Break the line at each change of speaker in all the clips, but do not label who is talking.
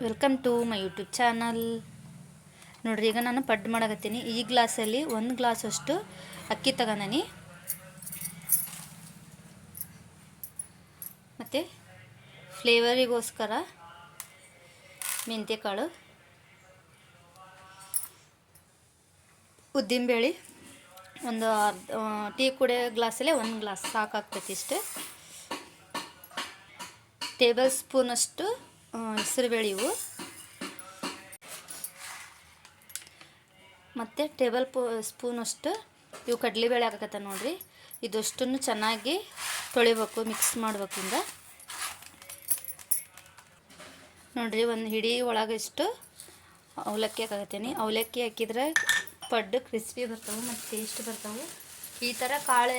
Welcome to my YouTube channel. ನೋಡ್ರಿ, ಈಗ ನಾನು ಪಡ್ಡು ಮಾಡಕತ್ತೀನಿ. ಈ ಗ್ಲಾಸಲ್ಲಿ 1 ಗ್ಲಾಸ್ ಅಷ್ಟು ಅಕ್ಕಿ ತಗೊಂಡನಿ. ಮತ್ತು ಫ್ಲೇವರಿಗೋಸ್ಕರ ಮೆಂತ್ಯಕಾಳು, ಉದ್ದಿನಬೇಳೆ ಒಂದು ಟೀ ಕುಡಿಯೋ ಗ್ಲಾಸಲ್ಲೇ 1 ಗ್ಲಾಸ್ ಸಾಕಾಗ್ತೈತಿ. ಇಷ್ಟು ಟೇಬಲ್ ಸ್ಪೂನಷ್ಟು ಹೆಸರುಬೇಳೆ ಇವು, ಮತ್ತು ಟೇಬಲ್ ಸ್ಪೂನಷ್ಟು ಇವು ಕಡಲೆಬೇಳೆ ಹಾಕಕತ್ತ. ನೋಡಿರಿ, ಇದಷ್ಟನ್ನು ಚೆನ್ನಾಗಿ ತೊಳಿಬೇಕು, ಮಿಕ್ಸ್ ಮಾಡ್ಬೇಕು. ಹಿಂಗೆ ನೋಡಿರಿ, ಒಂದು ಹಿಡಿ ಒಳಗಷ್ಟು ಅವಲಕ್ಕಿ ಹಾಕತ್ತೀನಿ. ಅವಲಕ್ಕಿ ಹಾಕಿದ್ರೆ ಪಡ್ಡು ಕ್ರಿಸ್ಪಿ ಬರ್ತಾವೆ ಮತ್ತು ಟೇಸ್ಟ್ ಬರ್ತಾವೆ. ಈ ಥರ ಕಾಳೆ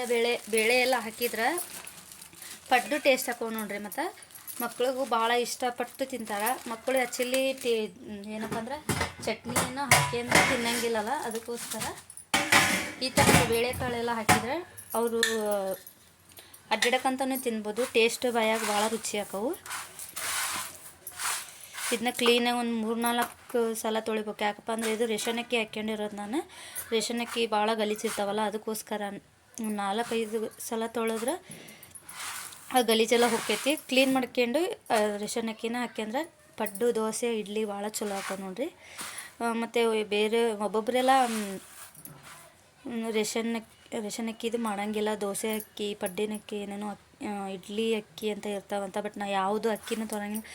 ಬೇಳೆ ಎಲ್ಲ ಹಾಕಿದ್ರೆ ಪಡ್ಡು ಟೇಸ್ಟ್ ಹಾಕವು ನೋಡಿರಿ. ಮತ್ತು ಮಕ್ಳಿಗೂ ಭಾಳ ಇಷ್ಟಪಟ್ಟು ತಿಂತಾರೆ. ಮಕ್ಕಳು ಆ್ಯಕ್ಚುಲಿ ಏನಪ್ಪ ಅಂದ್ರೆ ಚಟ್ನಿಯನ್ನು ಹಾಕ್ಯಂದು ತಿನ್ನಂಗಿಲ್ಲಲ್ಲ, ಅದಕ್ಕೋಸ್ಕರ ಈ ಥರ ಬೇಳೆಕಾಳೆಲ್ಲ ಹಾಕಿದರೆ ಅವರು ಅಡ್ಡಾಡಕ್ಕಂತಲೂ ತಿನ್ಬೋದು. ಟೇಸ್ಟ್ ಬಾಯಾಗ ಭಾಳ ರುಚಿ ಹಾಕವು. ಇದನ್ನ ಕ್ಲೀನಾಗಿ ಒಂದು 3-4 ಸಲ ತೊಳಿಬೇಕು. ಯಾಕಪ್ಪ ಅಂದರೆ ಇದು ರೇಷನ್ ಅಕ್ಕಿ ಹಾಕ್ಕೊಂಡಿರೋದು ನಾನು. ರೇಷನ್ ಅಕ್ಕಿ ಭಾಳ ಗಲೀಜಿರ್ತಾವಲ್ಲ, ಅದಕ್ಕೋಸ್ಕರ 4-5 ಸಲ ತೊಳೆದ್ರೆ ಆ ಗಲೀಜೆಲ್ಲ ಹೋಗ್ತೈತಿ. ಕ್ಲೀನ್ ಮಾಡ್ಕೊಂಡು ರೇಷನ್ ಅಕ್ಕಿನ ಹಾಕ್ಯಂದ್ರೆ ಪಡ್ಡು, ದೋಸೆ, ಇಡ್ಲಿ ಭಾಳ ಚಲೋ ಹಾಕೋ ನೋಡಿರಿ. ಮತ್ತು ಬೇರೆ ಒಬ್ಬೊಬ್ಬರೆಲ್ಲ ರೇಷನ್ ಅಕ್ಕಿದು ಮಾಡೋಂಗಿಲ್ಲ. ದೋಸೆ ಅಕ್ಕಿ, ಪಡ್ಡಿನ ಅಕ್ಕಿ, ಏನೇನೋ ಇಡ್ಲಿ ಅಕ್ಕಿ ಅಂತ ಇರ್ತಾವಂತ. ಬಟ್ ನಾ ಯಾವುದು ಅಕ್ಕಿನೂ ತೊಗೊಳಂಗಿಲ್ಲ,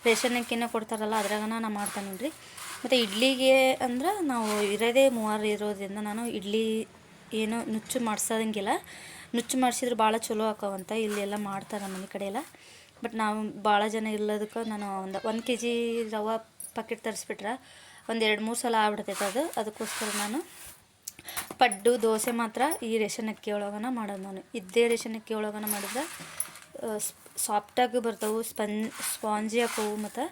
ರೇಷನ್ ಅಕ್ಕಿನ ಕೊಡ್ತಾರಲ್ಲ ಅದ್ರಾಗ ನಾನು ಮಾಡ್ತಾನೆ ನೋಡಿರಿ. ಮತ್ತು ಇಡ್ಲಿಗೆ ಅಂದ್ರೆ ನಾವು ಇರೋದೇ 3 ಇರೋದ್ರಿಂದ ನಾನು ಇಡ್ಲಿ ಏನೋ ನುಚ್ಚು ಮಾಡಿಸೋಂಗಿಲ್ಲ. ನುಚ್ಚು ಮಾಡಿಸಿದ್ರೆ ಭಾಳ ಚಲೋ ಹಾಕವಂತ. ಇಲ್ಲೆಲ್ಲ ಮಾಡ್ತಾರೆ ಮನೆ ಕಡೆ ಎಲ್ಲ. ಬಟ್ ನಾವು ಭಾಳ ಜನ ಇಲ್ಲದಕ್ಕೆ ನಾನು 1 kg ರವೆ ಪ್ಯಾಕೆಟ್ ತರಿಸ್ಬಿಟ್ರೆ 1-2-3 ಸಲ ಆಗ್ಬಿಡ್ತೈತೆ ಅದು. ಅದಕ್ಕೋಸ್ಕರ ನಾನು ಪಡ್ಡು, ದೋಸೆ ಮಾತ್ರ ಈ ರೇಷನ್ ಅಕ್ಕಿ ಒಳಗನ ಮಾಡೋದು. ನಾನು ಇದ್ದೇ ರೇಷನ್ ಅಕ್ಕಿ ಒಳಗನ ಮಾಡಿದ್ರೆ ಸಾಫ್ಟಾಗಿ ಬರ್ತಾವೆ, ಸ್ಪಾಂಜಿ ಹಾಕವು. ಮತ್ತು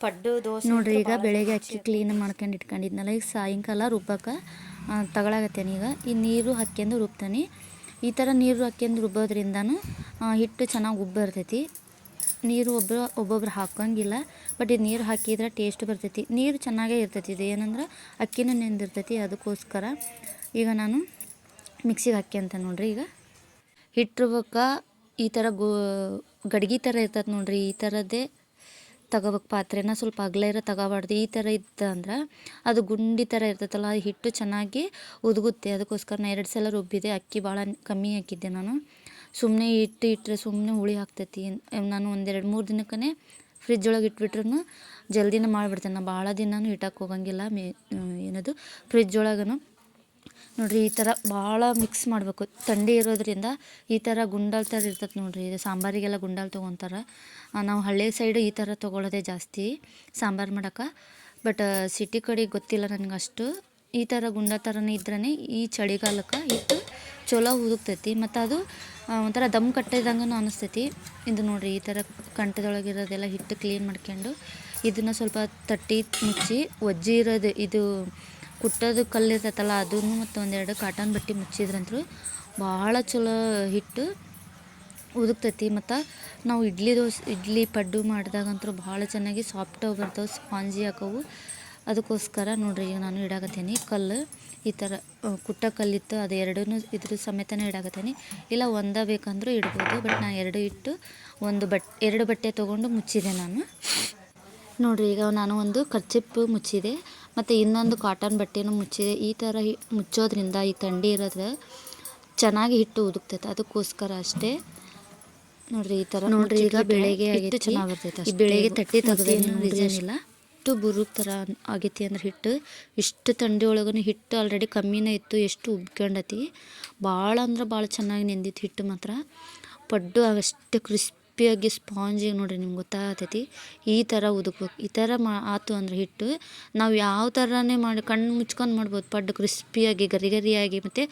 ಪಡ್ಡು, ದೋಸೆ ನೋಡಿರಿ. ಈಗ ಬೆಳಗ್ಗೆ ಅಕ್ಕಿ ಕ್ಲೀನ್ ಮಾಡ್ಕೊಂಡು ಇಟ್ಕೊಂಡಿದ್ನಲ್ಲ, ಈಗ ಸಾಯಂಕಾಲ ರುಬ್ಬಕ್ಕೆ ತಗೊಳಗತ್ತೇನೆ. ಈಗ ಈ ನೀರು ಹಾಕ್ಯಂದು ರುಬ್ತಾನೆ. ಈ ಥರ ನೀರು ಹಾಕ್ಯಂದು ರುಬ್ಬೋದ್ರಿಂದನೂ ಹಿಟ್ಟು ಚೆನ್ನಾಗಿ ಉಬ್ಬರ್ತೈತಿ. ನೀರು ಒಬ್ಬೊಬ್ರು ಹಾಕೋಂಗಿಲ್ಲ, ಬಟ್ ಇದು ನೀರು ಹಾಕಿದ್ರೆ ಟೇಸ್ಟ್ ಬರ್ತೈತಿ. ನೀರು ಚೆನ್ನಾಗೇ ಇರ್ತೈತಿ. ಇದು ಏನಂದ್ರೆ ಅಕ್ಕಿನೂ ನೆಂದಿರ್ತೈತಿ, ಅದಕ್ಕೋಸ್ಕರ ಈಗ ನಾನು ಮಿಕ್ಸಿಗೆ ಹಾಕ್ಯಂತ ನೋಡಿರಿ. ಈಗ ಹಿಟ್ಟು ರುಬ್ಬಕ್ಕೆ ಈ ಥರ ಗಡ್ಗೆ ಥರ ಇರ್ತೈತೆ ನೋಡಿರಿ. ಈ ಥರದ್ದೇ ತಗೋಬೇಕು ಪಾತ್ರೆನ. ಸ್ವಲ್ಪ ಅಗಲ ಇರೋ ತಗೋಬಾರ್ದು. ಈ ಥರ ಇತ್ತು ಅಂದ್ರೆ ಅದು ಗುಂಡಿ ಥರ ಇರ್ತೈತಲ್ಲ, ಅದು ಹಿಟ್ಟು ಚೆನ್ನಾಗಿ ಉದುಗುತ್ತೆ. ಅದಕ್ಕೋಸ್ಕರ ನಾನು 2 ಸಲ ರುಬ್ಬಿದೆ. ಅಕ್ಕಿ ಭಾಳ ಕಮ್ಮಿ ಹಾಕಿದ್ದೆ ನಾನು. ಸುಮ್ಮನೆ ಇಟ್ಟರೆ ಸುಮ್ಮನೆ ಹುಳಿ ಆಗ್ತೈತಿ. ನಾನು 1-2-3 ದಿನಕ್ಕೇ ಫ್ರಿಜ್ ಒಳಗೆ ಇಟ್ಬಿಟ್ರೂ ಜಲ್ದಿನ ಮಾಡಿಬಿಡ್ತೇನೆ. ನಾನು ಭಾಳ ದಿನವೂ ಇಟ್ಟಕ್ಕೆ ಹೋಗಂಗಿಲ್ಲ ಏನದು ಫ್ರಿಜ್ ಒಳಗೂ. ನೋಡಿರಿ, ಈ ಥರ ಭಾಳ ಮಿಕ್ಸ್ ಮಾಡಬೇಕು. ಥಂಡಿ ಇರೋದ್ರಿಂದ ಈ ಥರ ಗುಂಡಾಲ್ ಥರ ಇರ್ತೈತೆ ನೋಡಿರಿ. ಇದು ಸಾಂಬಾರಿಗೆಲ್ಲ ಗುಂಡಾಲ್ ತೊಗೊತಾರೆ. ನಾವು ಹಳ್ಳಿ ಸೈಡು ಈ ಥರ ತೊಗೊಳ್ಳೋದೇ ಜಾಸ್ತಿ ಸಾಂಬಾರು ಮಾಡೋಕೆ. ಬಟ್ ಸಿಟಿ ಕಡೆ ಗೊತ್ತಿಲ್ಲ ನನಗೆ ಅಷ್ಟು. ಈ ಥರ ಗುಂಡ ಥರನೇ ಇದ್ರೇ ಈ ಚಳಿಗಾಲಕ್ಕೆ ಹಿಟ್ಟು ಚಲೋ ಉದುಕ್ತೈತಿ. ಮತ್ತು ಅದು ಒಂಥರ ದಮ್ ಕಟ್ಟಿದಂಗೂ ಅನ್ನಿಸ್ತೈತಿ. ಇದು ನೋಡಿರಿ, ಈ ಥರ ಕಂಠದೊಳಗಿರೋದೆಲ್ಲ ಹಿಟ್ಟು ಕ್ಲೀನ್ ಮಾಡ್ಕೊಂಡು ಇದನ್ನು ಸ್ವಲ್ಪ ತಟ್ಟಿ ಮುಚ್ಚಿ, ಒಜ್ಜಿ ಇರೋದು ಇದು ಕುಟ್ಟೋದು ಕಲ್ಲು ಇರ್ತೈತಲ್ಲ ಅದನ್ನು ಮತ್ತು 1-2 ಕಾಟನ್ ಬಟ್ಟೆ ಮುಚ್ಚಿದ್ರಂತೂ ಭಾಳ ಚಲೋ ಹಿಟ್ಟು ಉದುಕ್ತೈತಿ. ಮತ್ತು ನಾವು ಇಡ್ಲಿ ಪಡ್ಡು ಮಾಡಿದಾಗಂತೂ ಭಾಳ ಚೆನ್ನಾಗಿ ಸಾಫ್ಟಾಗಿ ಬರ್ತಾವೆ, ಸ್ಪಾಂಜಿ ಹಾಕವು. ಅದಕ್ಕೋಸ್ಕರ ನೋಡಿರಿ, ಈಗ ನಾನು ಇಡಾಕತ್ತೀನಿ ಕಲ್ಲು. ಈ ಥರ ಕುಟ್ಟ ಕಲ್ಲಿತ್ತು, ಅದು 2 ಇದ್ರ ಸಮೇತನೇ ಇಡಾಕತ್ತೀನಿ. ಇಲ್ಲ ಒಂದೇ ಬೇಕಂದ್ರೂ ಇಡ್ಬೋದು. ಬಟ್ ನಾನು 2 ಇಟ್ಟು 2 ಬಟ್ಟೆ ತೊಗೊಂಡು ಮುಚ್ಚಿದೆ ನಾನು. ನೋಡಿರಿ, ಈಗ ನಾನು ಒಂದು ಕರ್ಚಿಪ್ಪು ಮುಚ್ಚಿದೆ ಮತ್ತು ಇನ್ನೊಂದು ಕಾಟನ್ ಬಟ್ಟೆನೂ ಮುಚ್ಚಿದೆ. ಈ ಥರ ಮುಚ್ಚೋದ್ರಿಂದ ಈ ಥಂಡಿ ಇರೋದ್ರೆ ಚೆನ್ನಾಗಿ ಹಿಟ್ಟು ಉದುಕ್ತೈತೆ, ಅದಕ್ಕೋಸ್ಕರ ಅಷ್ಟೇ. ನೋಡಿರಿ, ಈ ಥರ ನೋಡಿರಿ. ಈಗ ಬೆಳೆಗೆ ಹಿಟ್ಟು ಚೆನ್ನಾಗಿ ಬರ್ತೈತೆ. ಈ ಬೆಳೆಗೆ ತಟ್ಟಿ ತೆಗೆದೇನು ರೀಸನ್ ಇಲ್ಲ. ಎಷ್ಟು ಬುರುಕ್ ಥರ ಆಗೈತಿ ಅಂದ್ರೆ ಹಿಟ್ಟು. ಇಷ್ಟು ಥಂಡಿ ಒಳಗೂ ಹಿಟ್ಟು ಆಲ್ರೆಡಿ ಕಮ್ಮಿನೇ ಇತ್ತು, ಎಷ್ಟು ಉಬ್ಕೊಂಡತಿ. ಭಾಳ ಅಂದ್ರೆ ಭಾಳ ಚೆನ್ನಾಗಿ ನೆಂದಿತ್ತು ಹಿಟ್ಟು ಮಾತ್ರ. ಪಡ್ಡು ಅಷ್ಟೇ ಕ್ರಿಸ್ಪಿಯಾಗಿ ಸ್ಪಾಂಜಿಗೆ ನೋಡಿರಿ, ನಿಮ್ಗೆ ಗೊತ್ತಾಗ್ತೈತಿ. ಈ ಥರ ಉದುಕ್ಬೇಕು. ಈ ಥರ ಆಯ್ತು ಅಂದರೆ ಹಿಟ್ಟು ನಾವು ಯಾವ ಥರನೇ ಮಾಡಿ ಕಣ್ಣು ಮುಚ್ಕೊಂಡು ಮಾಡ್ಬೋದು. ಪಡ್ಡು ಕ್ರಿಸ್ಪಿಯಾಗಿ ಗರಿಯಾಗಿ ಮತ್ತು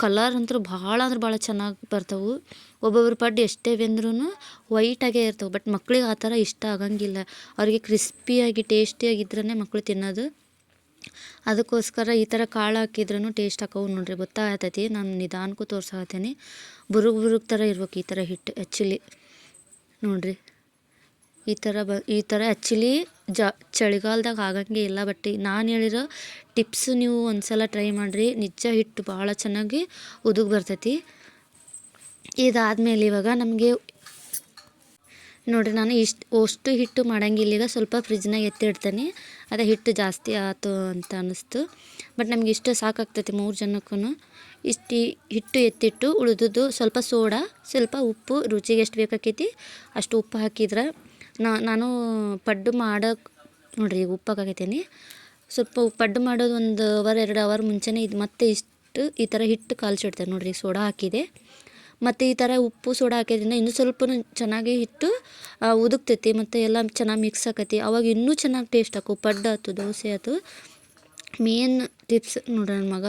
ಕಲರ್ ಅಂತೂ ಭಾಳ ಅಂದ್ರೆ ಭಾಳ ಚೆನ್ನಾಗಿ ಬರ್ತಾವೆ. ಒಬ್ಬೊಬ್ರು ಪಡ್ಡು ಎಷ್ಟೇ ಬೆಂದ್ರೂ ವೈಟಾಗೇ ಇರ್ತವೆ. ಬಟ್ ಮಕ್ಳಿಗೆ ಆ ಥರ ಇಷ್ಟ ಆಗಂಗಿಲ್ಲ. ಅವ್ರಿಗೆ ಕ್ರಿಸ್ಪಿಯಾಗಿ ಟೇಸ್ಟಿಯಾಗಿದ್ರೇ ಮಕ್ಕಳು ತಿನ್ನೋದು. ಅದಕ್ಕೋಸ್ಕರ ಈ ಥರ ಕಾಳು ಹಾಕಿದ್ರೂ ಟೇಸ್ಟ್ ಹಾಕವು ನೋಡಿರಿ, ಗೊತ್ತಾಗ್ತೈತಿ. ನಾನು ನಿಧಾನಕ್ಕೂ ತೋರ್ಸಾಕತ್ತೀನಿ. ಬುರುಗ್ ಥರ ಇರ್ಬೇಕು ಈ ಥರ ಹಿಟ್ಟು ಆ್ಯಕ್ಚುಲಿ. ನೋಡಿರಿ, ಈ ಥರ ಆ್ಯಕ್ಚುಲಿ ಚಳಿಗಾಲದಾಗ ಆಗಂಗೆ ಇಲ್ಲ. ಬಟ್ ನಾನು ಹೇಳಿರೋ ಟಿಪ್ಸ್ ನೀವು ಒಂದ್ಸಲ ಟ್ರೈ ಮಾಡಿರಿ, ನಿಜ ಹಿಟ್ಟು ಭಾಳ ಚೆನ್ನಾಗಿ ಉದುಗ್ ಬರ್ತೈತಿ. ಇದಾದಮೇಲೆ ಇವಾಗ ನಮಗೆ ನೋಡಿರಿ, ನಾನು ಅಷ್ಟು ಹಿಟ್ಟು ಮಾಡಂಗಿಲ್ಲ. ಈಗ ಸ್ವಲ್ಪ ಫ್ರಿಜ್ನಾಗ ಎತ್ತಿಡ್ತೇನೆ. ಅದೇ ಹಿಟ್ಟು ಜಾಸ್ತಿ ಆಯ್ತು ಅಂತ ಅನ್ನಿಸ್ತು. ಬಟ್ ನಮ್ಗೆ ಇಷ್ಟು ಸಾಕಾಗ್ತೈತಿ 3 ಜನಕ್ಕೂ. ಇಷ್ಟು ಹಿಟ್ಟು ಎತ್ತಿಟ್ಟು ಉಳಿದುದು ಸ್ವಲ್ಪ ಸೋಡಾ, ಸ್ವಲ್ಪ ಉಪ್ಪು, ರುಚಿಗೆ ಎಷ್ಟು ಬೇಕಾಕೈತಿ ಅಷ್ಟು ಉಪ್ಪು ಹಾಕಿದ್ರೆ ನಾನು ಪಡ್ಡು ಮಾಡೋಕೆ ನೋಡಿರಿ ಈಗ ಉಪ್ಪು ಹಾಕಾಕೈತೀನಿ. ಸ್ವಲ್ಪ ಪಡ್ಡು ಮಾಡೋದು 1 ಅವರ್ 2 ಅವರ್ ಮುಂಚೆನೇ ಇದು ಮತ್ತೆ ಈ ಥರ ಹಿಟ್ಟು ಕಾಲ್ಸಿಡ್ತೇನೆ ನೋಡಿರಿ. ಸೋಡಾ ಹಾಕಿದೆ ಮತ್ತು ಈ ಥರ ಉಪ್ಪು ಸೋಡಾ ಹಾಕಿದ್ರಿಂದ ಇನ್ನೂ ಸ್ವಲ್ಪ ಚೆನ್ನಾಗಿ ಹಿಟ್ಟು ಉದುಕ್ತೈತಿ ಮತ್ತು ಎಲ್ಲ ಚೆನ್ನಾಗಿ ಮಿಕ್ಸ್ ಆಕೈತಿ. ಅವಾಗ ಇನ್ನೂ ಚೆನ್ನಾಗಿ ಟೇಸ್ಟ್ ಹಾಕು ಪಡ್ಡು ಆಯ್ತು, ದೋಸೆ ಆಯ್ತು. ಮೇನ್ ಟಿಪ್ಸ್ ನೋಡ್ರಿ, ನನ್ನ ಮಗ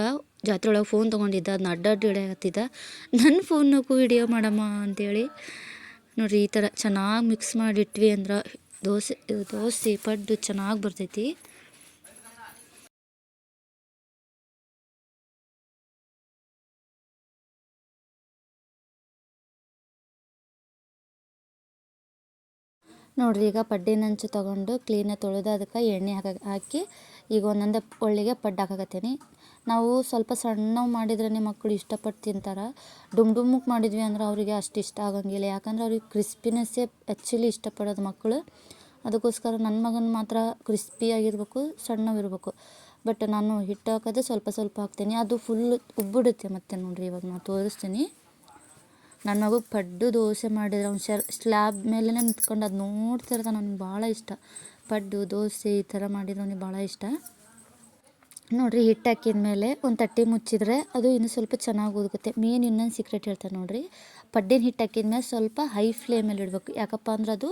ಜಾತ್ರೆ ಒಳಗೆ ಫೋನ್ ತೊಗೊಂಡಿದ್ದ, ಅದನ್ನ ಅಡ್ಡಾಡಿ ಹಿಡಿಯಾಕತ್ತಿದ್ದ. ನನ್ನ ಫೋನ್ನಕ್ಕೂ ವಿಡಿಯೋ ಮಾಡಮ್ಮ ಅಂಥೇಳಿ ನೋಡಿರಿ. ಈ ಥರ ಚೆನ್ನಾಗಿ ಮಿಕ್ಸ್ ಮಾಡಿಟ್ವಿ ಅಂದ್ರೆ ದೋಸೆ ಪಡ್ಡು ಚೆನ್ನಾಗಿ ಬರ್ತೈತಿ. ನೋಡಿರಿ, ಈಗ ಪಡ್ಡಿನ ಹಂಚು ತೊಗೊಂಡು ಕ್ಲೀನಾಗಿ ತೊಳೆದು ಅದಕ್ಕೆ ಎಣ್ಣೆ ಹಾಕಿ ಈಗ ಒಂದೊಂದು ಒಳ್ಳಿಗೆ ಪಡ್ಡು ಹಾಕಾಕತ್ತೀನಿ. ನಾವು ಸ್ವಲ್ಪ ಸಣ್ಣವು ಮಾಡಿದ್ರೆ ಮಕ್ಕಳು ಇಷ್ಟಪಟ್ಟು ತಿಂತಾರೆ. ಡುಮ್ಮಕ್ಕೆ ಮಾಡಿದ್ವಿ ಅಂದ್ರೆ ಅವರಿಗೆ ಅಷ್ಟು ಇಷ್ಟ ಆಗಂಗಿಲ್ಲ. ಯಾಕಂದ್ರೆ ಅವ್ರಿಗೆ ಕ್ರಿಸ್ಪಿನೆಸ್ಸೇ ಆ್ಯಕ್ಚುಲಿ ಇಷ್ಟಪಡೋದು ಮಕ್ಕಳು. ಅದಕ್ಕೋಸ್ಕರ ನನ್ನ ಮಗನ ಮಾತ್ರ ಕ್ರಿಸ್ಪಿಯಾಗಿರ್ಬೇಕು, ಸಣ್ಣವಿರಬೇಕು. ಬಟ್ ನಾನು ಹಿಟ್ಟು ಹಾಕೋದು ಸ್ವಲ್ಪ ಸ್ವಲ್ಪ ಹಾಕ್ತೀನಿ, ಅದು ಫುಲ್ ಉಬ್ಬಿಡುತ್ತೆ. ಮತ್ತು ನೋಡಿರಿ, ಇವಾಗ ನಾನು ತೋರಿಸ್ತೀನಿ. ನನ್ನ ಮಗು ಪಡ್ಡು ದೋಸೆ ಮಾಡಿದ್ರೆ ಅವ್ನು ಸ್ಲ್ಯಾಬ್ ಮೇಲೇ ನಿಂತ್ಕೊಂಡು ಅದು ನೋಡ್ತಿರ್ತಾನೆ. ನನಗೆ ಭಾಳ ಇಷ್ಟ ಪಡ್ಡು ದೋಸೆ ಈ ಥರ ಮಾಡಿದ್ರೆ ಅವನಿಗೆ ಭಾಳ ಇಷ್ಟ. ನೋಡಿರಿ, ಹಿಟ್ಟು ಹಾಕಿದ ಮೇಲೆ ಒಂದು ತಟ್ಟೆ ಮುಚ್ಚಿದ್ರೆ ಅದು ಇನ್ನೂ ಸ್ವಲ್ಪ ಚೆನ್ನಾಗಿ ಉದುಗುತ್ತೆ. ಮೇನ್ ಇನ್ನೊಂದು ಸೀಕ್ರೆಟ್ ಹೇಳ್ತಾರೆ ನೋಡಿರಿ, ಪಡ್ಡಿನ ಹಿಟ್ಟು ಹಾಕಿದ ಮೇಲೆ ಸ್ವಲ್ಪ ಹೈ ಫ್ಲೇಮಲ್ಲಿ ಇಡಬೇಕು. ಯಾಕಪ್ಪ ಅಂದ್ರೆ ಅದು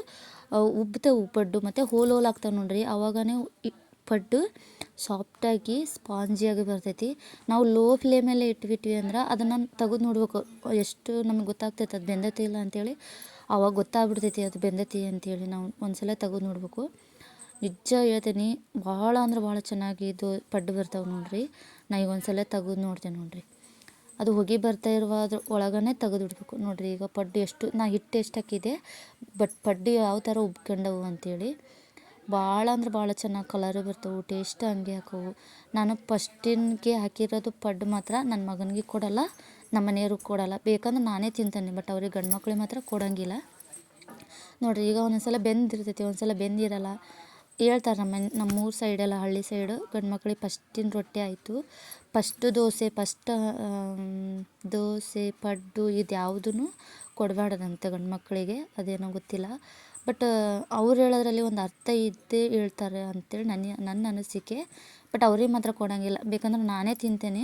ಉಬ್ತವೆ ಪಡ್ಡು ಮತ್ತು ಹೋಲ್ ಆಗ್ತಾವೆ ನೋಡಿರಿ. ಆವಾಗನೇ ಪಡ್ಡು ಸಾಫ್ಟಾಗಿ ಸ್ಪಾಂಜಿಯಾಗಿ ಬರ್ತೈತಿ. ನಾವು ಲೋ ಫ್ಲೇಮಲ್ಲೇ ಇಟ್ಬಿಟ್ವಿ ಅಂದ್ರೆ ಅದನ್ನು ತೆಗೆದು ನೋಡ್ಬೇಕು, ಎಷ್ಟು ನಮಗೆ ಗೊತ್ತಾಗ್ತೈತೆ ಅದು ಬೆಂದತಿ ಇಲ್ಲ ಅಂಥೇಳಿ. ಆವಾಗ ಗೊತ್ತಾಗ್ಬಿಡ್ತೈತಿ ಅದು ಬೆಂದತಿ ಅಂಥೇಳಿ. ನಾವು ಒಂದ್ಸಲ ತೆಗೆದು ನೋಡ್ಬೇಕು. ನಿಜ ಹೇಳ್ತೀನಿ, ಭಾಳ ಅಂದ್ರೆ ಭಾಳ ಚೆನ್ನಾಗಿ ಇದು ಪಡ್ಡು ಬರ್ತಾವೆ ನೋಡಿರಿ. ನಾ ಈಗ ಒಂದ್ಸಲ ತೆಗೆದು ನೋಡ್ತೇನೆ ನೋಡಿರಿ. ಅದು ಹೊಗೆ ಬರ್ತಾ ಇರುವಾದ್ರ ಒಳಗನೆ ತೆಗೆದಿಡ್ಬೇಕು ನೋಡಿರಿ. ಈಗ ಪಡ್ಡು ಎಷ್ಟು ನಾ ಹಿಟ್ಟು ಎಷ್ಟು ಹಾಕಿದೆ, ಬಟ್ ಪಡ್ಡು ಯಾವ ಥರ ಉಬ್ಕೊಂಡವು ಅಂಥೇಳಿ. ಭಾಳ ಅಂದ್ರೆ ಭಾಳ ಚೆನ್ನಾಗಿ ಕಲರು ಬರ್ತವೆ, ಟೇಸ್ಟ್ ಹಂಗೆ ಹಾಕವು. ನಾನು ಫಸ್ಟಿನ್ಗೆ ಹಾಕಿರೋದು ಪಡ್ಡು ಮಾತ್ರ ನನ್ನ ಮಗನಿಗೆ ಕೊಡಲ್ಲ, ನಮ್ಮ ಮನೆಯವ್ರಿಗೆ ಕೊಡಲ್ಲ. ಬೇಕಂದ್ರೆ ನಾನೇ ತಿಂತಾನೆ, ಬಟ್ ಅವ್ರಿಗೆ ಗಂಡು ಮಕ್ಳಿಗೆ ಮಾತ್ರ ಕೊಡೋಂಗಿಲ್ಲ ನೋಡಿರಿ. ಈಗ ಒಂದೊಂದ್ಸಲ ಬೆಂದಿರ್ತೈತಿ, ಒಂದ್ಸಲ ಬೆಂದಿರಲ್ಲ. ಹೇಳ್ತಾರೆ ನಮ್ಮೂರ ಸೈಡೆಲ್ಲ, ಹಳ್ಳಿ ಸೈಡು ಗಂಡು ಮಕ್ಳಿಗೆ ಫಸ್ಟಿನ ರೊಟ್ಟಿ ಆಯಿತು, ಫಸ್ಟು ದೋಸೆ ಪಡ್ಡು ಇದು ಯಾವುದೂ ಕೊಡಬಾರ್ದಂತೆ ಗಂಡು ಮಕ್ಕಳಿಗೆ. ಅದೇನೋ ಗೊತ್ತಿಲ್ಲ, ಬಟ್ ಅವ್ರು ಹೇಳೋದ್ರಲ್ಲಿ ಒಂದು ಅರ್ಥ ಇದ್ದೇ ಹೇಳ್ತಾರೆ ಅಂಥೇಳಿ ನನ್ನ ಅನಿಸಿಕೆ. ಬಟ್ ಅವ್ರಿಗೆ ಮಾತ್ರ ಕೊಡೋಂಗಿಲ್ಲ. ಬೇಕಂದ್ರೆ ನಾನೇ ತಿಂತೇನೆ,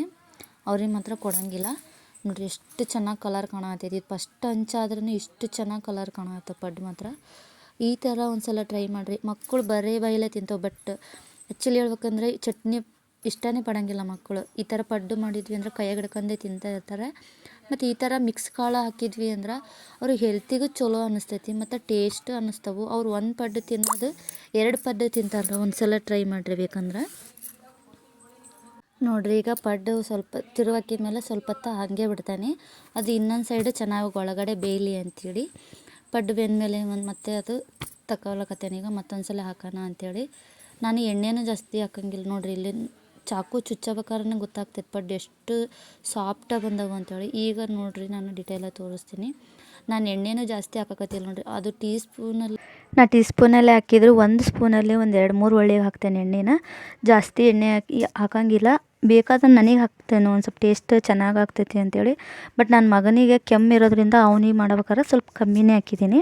ಅವ್ರಿಗೆ ಮಾತ್ರ ಕೊಡೋಂಗಿಲ್ಲ. ನೋಡಿರಿ ಎಷ್ಟು ಚೆನ್ನಾಗಿ ಕಲರ್ ಕಾಣತ್ತೈತಿ. ಇದು ಫಸ್ಟ್ ಹಂಚಾದ್ರೂ ಇಷ್ಟು ಚೆನ್ನಾಗಿ ಕಲರ್ ಕಾಣತ್ತೆ ಪಡ್ಡು ಮಾತ್ರ. ಈ ಥರ ಒಂದು ಸಲ ಟ್ರೈ ಮಾಡಿರಿ. ಮಕ್ಕಳು ಬರೇ ಬಾಯಲ್ಲೇ ತಿಂತಾವೆ, ಬಟ್ ಆ್ಯಕ್ಚುಲಿ ಹೇಳ್ಬೇಕಂದ್ರೆ ಚಟ್ನಿ ಇಷ್ಟನೇ ಪಡೋಂಗಿಲ್ಲ ಮಕ್ಕಳು. ಈ ಥರ ಪಡ್ಡು ಮಾಡಿದ್ವಿ ಅಂದ್ರೆ ಕೈಯಾಗ ಹಿಡ್ಕೊಂಡೇ ತಿಂತಾ ಇರ್ತಾರೆ. ಮತ್ತು ಈ ಥರ ಮಿಕ್ಸ್ ಕಾಳು ಹಾಕಿದ್ವಿ ಅಂದ್ರೆ ಅವ್ರಿಗೆ ಹೆಲ್ತಿಗೂ ಚಲೋ ಅನ್ನಿಸ್ತೈತಿ ಮತ್ತು ಟೇಸ್ಟ್ ಅನ್ನಿಸ್ತವೆ. ಅವ್ರು ಒಂದು ಪಡ್ಡು ತಿನ್ನೋದು 2 ಪಡ್ಡು ತಿಂತಾರೆ. ಒಂದು ಸಲ ಟ್ರೈ ಮಾಡಿರಿ ಬೇಕಂದ್ರೆ. ನೋಡಿರಿ, ಈಗ ಪಡ್ಡು ಸ್ವಲ್ಪ ತಿರುವಾಕಿದ ಮೇಲೆ ಸ್ವಲ್ಪ ಹೊತ್ತು ಹಾಗೆ ಬಿಡ್ತಾನೆ. ಅದು ಇನ್ನೊಂದು ಸೈಡು ಚೆನ್ನಾಗಿ ಒಳಗಡೆ ಬೇಯಲಿ ಅಂಥೇಳಿ. ಪಡ್ಡು ಬೆಂದಮೇಲೆ ಮತ್ತೆ ಅದು ತಗೊಳಕತ್ತೇನೆ. ಈಗ ಮತ್ತೊಂದು ಸಲ ಹಾಕೋಣ ಅಂಥೇಳಿ. ನಾನು ಎಣ್ಣೆನೂ ಜಾಸ್ತಿ ಹಾಕೋಂಗಿಲ್ಲ ನೋಡಿರಿ. ಇಲ್ಲಿ ಚಾಕು ಚುಚ್ಚಬೇಕಾದ್ರೆ ಗೊತ್ತಾಗ್ತೈತೆ ಪಡ್ಡು ಎಷ್ಟು ಸಾಫ್ಟಾಗಿ ಬಂದವು ಅಂಥೇಳಿ. ಈಗ ನೋಡಿರಿ, ನಾನು ಡೀಟೇಲಾಗಿ ತೋರಿಸ್ತೀನಿ. ನಾನು ಎಣ್ಣೆನೂ ಜಾಸ್ತಿ ಹಾಕೋಕತ್ತಿಲ್ಲ ನೋಡಿರಿ. ಅದು ಟೀ ಸ್ಪೂನಲ್ಲಿ ಹಾಕಿದ್ರು 1 ಸ್ಪೂನಲ್ಲಿ ಒಂದು 2-3 ಒಳ್ಳಿಗೆ ಹಾಕ್ತೇನೆ ಎಣ್ಣೆನ. ಜಾಸ್ತಿ ಎಣ್ಣೆ ಹಾಕೋಂಗಿಲ್ಲ. ಬೇಕಾದ್ರೆ ನನಗೆ ಹಾಕ್ತೇನೆ, ಒಂದು ಸ್ವಲ್ಪ ಟೇಸ್ಟ್ ಚೆನ್ನಾಗಿ ಆಗ್ತೈತಿ ಅಂಥೇಳಿ. ಬಟ್ ನನ್ನ ಮಗನಿಗೆ ಕೆಮ್ಮು ಇರೋದ್ರಿಂದ ಅವನಿಗೆ ಮಾಡ್ಬೇಕಾದ್ರೆ ಸ್ವಲ್ಪ ಕಮ್ಮಿನೇ ಹಾಕಿದ್ದೀನಿ.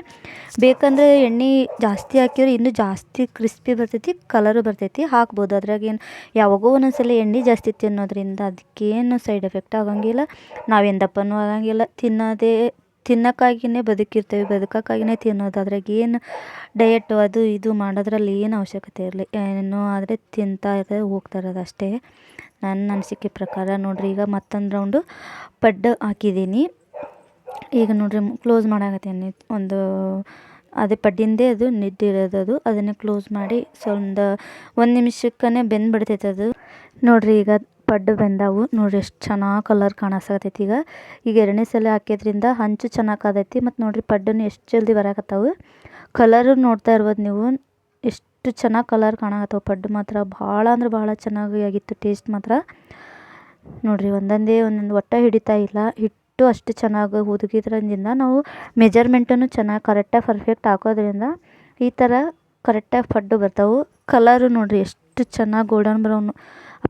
ಬೇಕಂದರೆ ಎಣ್ಣೆ ಜಾಸ್ತಿ ಹಾಕಿದ್ರೆ ಇನ್ನೂ ಜಾಸ್ತಿ ಕ್ರಿಸ್ಪಿ ಬರ್ತೈತಿ, ಕಲರು ಬರ್ತೈತಿ, ಹಾಕ್ಬೋದು. ಅದ್ರಾಗೇನು ಯಾವಾಗೋ ಒಂದೊಂದ್ಸಲ ಎಣ್ಣೆ ಜಾಸ್ತಿ ತಿನ್ನೋದ್ರಿಂದ ಅದಕ್ಕೇನು ಸೈಡ್ ಎಫೆಕ್ಟ್ ಆಗೋಂಗಿಲ್ಲ. ನಾವೇನು ದಪ್ಪನೂ ಆಗೋಂಗಿಲ್ಲ. ತಿನ್ನೋಕ್ಕಾಗಿಯೇ ಬದುಕಿರ್ತೇವೆ, ಬದುಕೋಕ್ಕಾಗಿಯೇ ತಿನ್ನೋದು. ಅದ್ರಾಗೇನು ಡಯಟು ಅದು ಇದು ಮಾಡೋದ್ರಲ್ಲಿ ಏನು ಅವಶ್ಯಕತೆ ಇರಲಿ. ಏನೋ ಆದರೆ ತಿಂತಾ ಇರೋದು ಹೋಗ್ತಾ ಇರೋದು ಅಷ್ಟೇ, ನನ್ನ ಅನಿಸಿಕೆ ಪ್ರಕಾರ. ನೋಡಿರಿ, ಈಗ ಮತ್ತೊಂದು ರೌಂಡು ಪಡ್ಡು ಹಾಕಿದ್ದೀನಿ. ಈಗ ನೋಡಿರಿ ಕ್ಲೋಸ್ ಮಾಡಾಕತ್ತೀನಿ. ಅದೇ ಪಡ್ಡಿಂದೇ ಅದು ನಿದ್ದಿರೋದು, ಅದನ್ನೇ ಕ್ಲೋಸ್ ಮಾಡಿ ಒಂದು ನಿಮಿಷಕ್ಕೇ ಬೆಂದ್ಬಿಡ್ತೈತೆ ಅದು. ನೋಡಿರಿ, ಈಗ ಪಡ್ಡು ಬೆಂದವು ನೋಡ್ರಿ, ಎಷ್ಟು ಚೆನ್ನಾಗಿ ಕಲರ್ ಕಾಣಿಸತೈತಿ. ಈಗ ಎರಡನೇ ಸಲ ಹಾಕಿದ್ರಿಂದ ಹಂಚು ಚೆನ್ನಾಗಿ ಕಾದೈತಿ. ಮತ್ತು ನೋಡ್ರಿ ಪಡ್ಡನ್ನು ಎಷ್ಟು ಜಲ್ದಿ ಬರಾಕತ್ತಾವು. ಕಲರು ನೋಡ್ತಾ ಇರ್ಬೋದು ನೀವು, ಎಷ್ಟು ಚೆನ್ನಾಗಿ ಕಲರ್ ಕಾಣಕತ್ತಾವ. ಪಡ್ಡು ಮಾತ್ರ ಭಾಳ ಅಂದ್ರೆ ಭಾಳ ಚೆನ್ನಾಗಿ ಆಗಿತ್ತು. ಟೇಸ್ಟ್ ಮಾತ್ರ ನೋಡ್ರಿ ಒಂದೊಂದು ಒಟ್ಟ ಹಿಡಿತಾ ಇಲ್ಲ. ಹಿಟ್ಟು ಅಷ್ಟು ಚೆನ್ನಾಗಿ ಹುದುಗಿದ್ರಿಂದ ನಾವು ಮೆಜರ್ಮೆಂಟನ್ನು ಚೆನ್ನಾಗಿ ಕರೆಕ್ಟಾಗಿ ಪರ್ಫೆಕ್ಟ್ ಹಾಕೋದ್ರಿಂದ ಈ ಥರ ಕರೆಕ್ಟಾಗಿ ಪಡ್ಡು ಬರ್ತಾವೆ. ಕಲರು ನೋಡ್ರಿ ಎಷ್ಟು ಚೆನ್ನಾಗಿ ಗೋಲ್ಡನ್ ಬ್ರೌನು.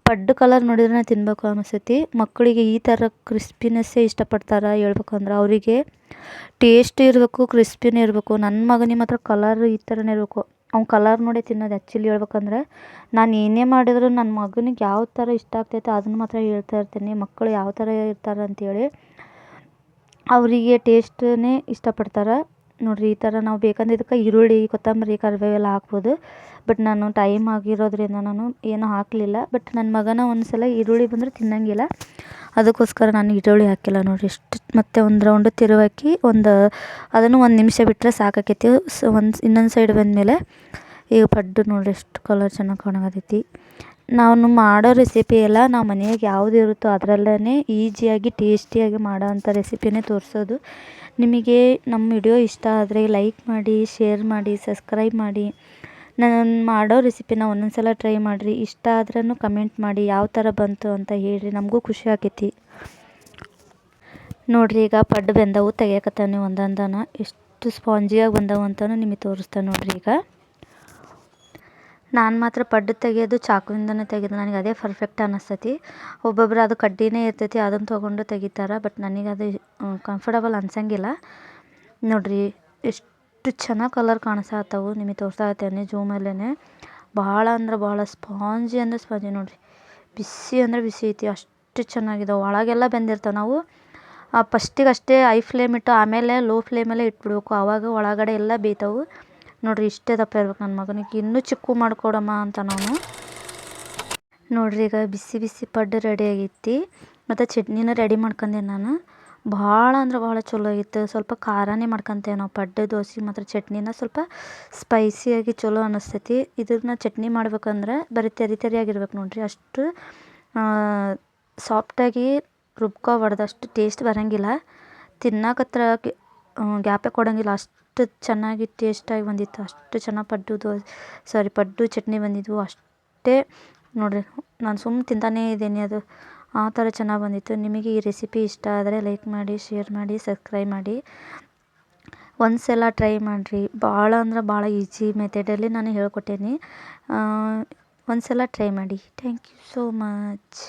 ಪಡ್ಡು ಕಲರ್ ನೋಡಿದ್ರೆ ತಿನ್ಬೇಕು ಅನಿಸ್ತೈತಿ. ಮಕ್ಕಳಿಗೆ ಈ ಥರ ಕ್ರಿಸ್ಪಿನೆಸ್ಸೇ ಇಷ್ಟಪಡ್ತಾರೆ. ಹೇಳ್ಬೇಕಂದ್ರೆ ಅವರಿಗೆ ಟೇಸ್ಟ್ ಇರಬೇಕು, ಕ್ರಿಸ್ಪಿನೇ ಇರಬೇಕು. ನನ್ನ ಮಗನಿಗೆ ಮಾತ್ರ ಕಲರ್ ಈ ಥರನೇ ಇರಬೇಕು. ಅವ್ನು ಕಲರ್ ನೋಡಿ ತಿನ್ನೋದು. ಆ್ಯಕ್ಚುಲಿ ಹೇಳ್ಬೇಕಂದ್ರೆ ನಾನು ಏನೇ ಮಾಡಿದ್ರು ನನ್ನ ಮಗನಿಗೆ ಯಾವ ಥರ ಇಷ್ಟ ಆಗ್ತೈತೆ ಅದನ್ನು ಮಾತ್ರ ಹೇಳ್ತಾ ಇರ್ತೀನಿ. ಮಕ್ಕಳು ಯಾವ ಥರ ಇರ್ತಾರೆ ಅಂಥೇಳಿ ಅವರಿಗೆ ಟೇಸ್ಟನ್ನೇ ಇಷ್ಟಪಡ್ತಾರೆ. ನೋಡಿರಿ ಈ ಥರ ನಾವು ಬೇಕಂದ್ರೆ ಇದಕ್ಕೆ ಈರುಳ್ಳಿ, ಕೊತ್ತಂಬರಿ, ಕರಿಬೇವೆಲ್ಲ ಹಾಕ್ಬೋದು. ಬಟ್ ನಾನು ಟೈಮ್ ಆಗಿರೋದ್ರಿಂದ ನಾನು ಏನೂ ಹಾಕಲಿಲ್ಲ. ಬಟ್ ನನ್ನ ಮಗನ ಒಂದು ಸಲ ಈರುಳ್ಳಿ ಬಂದರೆ ತಿನ್ನಂಗಿಲ್ಲ, ಅದಕ್ಕೋಸ್ಕರ ನಾನು ಈರುಳ್ಳಿ ಹಾಕಿಲ್ಲ. ನೋಡಿರಿ ಎಷ್ಟು. ಮತ್ತು ಒಂದು ರೌಂಡು ತಿರುವಾಕಿ ಅದನ್ನು 1 ನಿಮಿಷ ಬಿಟ್ಟರೆ ಸಾಕಾಕೈತಿ. ಇನ್ನೊಂದು ಸೈಡ್ ಬಂದಮೇಲೆ ಈಗ ಪಡ್ಡು ನೋಡಿರಿ ಎಷ್ಟು ಕಲರ್ ಚೆನ್ನಾಗಿ ಕಾಣಕತ್ತೈತಿ. ನಾನು ಮಾಡೋ ರೆಸಿಪಿ ಎಲ್ಲ ನಾವು ಮನೆಯಾಗ ಯಾವುದು ಇರುತ್ತೋ ಅದರಲ್ಲೇ ಈಸಿಯಾಗಿ ಟೇಸ್ಟಿಯಾಗಿ ಮಾಡೋ ಅಂಥ ರೆಸಿಪಿನೇ ತೋರಿಸೋದು. ನಿಮಗೆ ನಮ್ಮ ವಿಡಿಯೋ ಇಷ್ಟ ಆದರೆ ಲೈಕ್ ಮಾಡಿ, ಶೇರ್ ಮಾಡಿ, ಸಬ್ಸ್ಕ್ರೈಬ್ ಮಾಡಿ. ನಾನು ಮಾಡೋ ರೆಸಿಪಿನ ಒಂದೊಂದು ಸಲ ಟ್ರೈ ಮಾಡಿರಿ. ಇಷ್ಟ ಆದ್ರೂ ಕಮೆಂಟ್ ಮಾಡಿ ಯಾವ ಥರ ಬಂತು ಅಂತ ಹೇಳಿರಿ, ನಮಗೂ ಖುಷಿ ಆಕೈತಿ. ನೋಡಿರಿ ಈಗ ಪಡ್ಡು ಬೆಂದವು ತೆಗಿಯಕತ್ತಾನೆ ಒಂದೊಂದನ. ಎಷ್ಟು ಸ್ಪಾಂಜಿಯಾಗಿ ಬಂದವು ಅಂತಲೂ ನಿಮಗೆ ತೋರಿಸ್ತಾನೆ ನೋಡಿರಿ. ಈಗ ನಾನು ಮಾತ್ರ ಪಡ್ಡು ತೆಗಿಯೋದು ಚಾಕುವಿಂದನೇ ತೆಗೆದು, ನನಗೆ ಅದೇ ಪರ್ಫೆಕ್ಟ್ ಅನ್ನಿಸ್ತೈತಿ. ಒಬ್ಬೊಬ್ಬರು ಅದು ಕಡ್ಡಿನೇ ಇರ್ತೈತಿ ಅದನ್ನು ತೊಗೊಂಡು ತೆಗಿತಾರೆ. ಬಟ್ ನನಗೆ ಅದು ಕಂಫರ್ಟಬಲ್ ಅನ್ಸಂಗಿಲ್ಲ. ನೋಡಿರಿ ಎಷ್ಟು ಚೆನ್ನಾಗಿ ಕಲರ್ ಕಾಣಿಸತ್ತವು. ನಿಮಗೆ ತೋರಿಸಾಕತ್ತೇನೆ ಜೂಮಲ್ಲೇ. ಭಾಳ ಅಂದ್ರೆ ಭಾಳ ಸ್ಪಾಂಜಿ ಅಂದರೆ ಸ್ಪಾಂಜಿ ನೋಡಿರಿ. ಬಿಸಿ ಅಂದರೆ ಬಿಸಿ ಐತಿ, ಅಷ್ಟು ಚೆನ್ನಾಗಿದಾವೆ. ಒಳಗೆಲ್ಲ ಬೆಂದಿರ್ತಾವೆ. ನಾವು ಫಸ್ಟಿಗೆ ಅಷ್ಟೇ ಐ ಫ್ಲೇಮ್ ಇಟ್ಟು ಆಮೇಲೆ ಲೋ ಫ್ಲೇಮಲ್ಲೇ ಇಟ್ಬಿಡ್ಬೇಕು. ಆವಾಗ ಒಳಗಡೆ ಎಲ್ಲ ಬೇಯ್ತಾವೆ. ನೋಡಿರಿ ಇಷ್ಟೇ ದಪ್ಪ ಇರ್ಬೇಕು. ನನ್ನ ಮಗನಿಗೆ ಇನ್ನೂ ಚಿಕ್ಕು ಮಾಡಿಕೊಡಮ್ಮ ಅಂತ ನಾನು. ನೋಡಿರಿ ಈಗ ಬಿಸಿ ಬಿಸಿ ಪಡ್ಡು ರೆಡಿ ಆಗೈತಿ. ಮತ್ತು ಚಟ್ನಿನೂ ರೆಡಿ ಮಾಡ್ಕೊಂಡೆ ನಾನು. ಭಾಳ ಅಂದ್ರೆ ಭಾಳ ಚಲೋ ಆಗಿತ್ತು. ಸ್ವಲ್ಪ ಖಾರನೇ ಮಾಡ್ಕೊತೇವೆ ನಾವು. ಪಡ್ಡು ದೋಸೆ ಮಾತ್ರ ಚಟ್ನಿನ ಸ್ವಲ್ಪ ಸ್ಪೈಸಿಯಾಗಿ ಚಲೋ ಅನ್ನಿಸ್ತೈತಿ. ಇದನ್ನ ಚಟ್ನಿ ಮಾಡ್ಬೇಕಂದ್ರೆ ಬರೀ ತರಿಯಾಗಿರ್ಬೇಕು ನೋಡಿರಿ. ಅಷ್ಟು ಸಾಫ್ಟಾಗಿ ರುಬ್ಕೊಬಾರ್ದು, ಅಷ್ಟು ಟೇಸ್ಟ್ ಬರೋಂಗಿಲ್ಲ. ತಿನ್ನಕತ್ರ ಗ್ಯಾಪೇ ಕೊಡೋಂಗಿಲ್ಲ, ಅಷ್ಟು ಚೆನ್ನಾಗಿ ಟೇಸ್ಟಾಗಿ ಬಂದಿತ್ತು. ಅಷ್ಟು ಚೆನ್ನಾಗಿ ಪಡ್ಡು ಚಟ್ನಿ ಬಂದಿದ್ವು. ಅಷ್ಟೇ ನೋಡಿರಿ, ನಾನು ಸುಮ್ಮನೆ ತಿಂತಾನೇ ಇದ್ದೀನಿ. ಅದು ಆ ಥರ ಚೆನ್ನಾಗಿ ಬಂದಿತ್ತು. ನಿಮಗೆ ಈ ರೆಸಿಪಿ ಇಷ್ಟ ಆದರೆ ಲೈಕ್ ಮಾಡಿ, ಶೇರ್ ಮಾಡಿ, ಸಬ್ಸ್ಕ್ರೈಬ್ ಮಾಡಿ. ಒಂದು ಸಲ ಟ್ರೈ ಮಾಡಿರಿ. ಭಾಳ ಅಂದ್ರೆ ಭಾಳ ಈಸಿ ಮೆಥಡಲ್ಲಿ ನಾನು ಹೇಳ್ಕೊಟ್ಟೇನಿ. ಒಂದು ಸಲ ಟ್ರೈ ಮಾಡಿ. Thank you so much.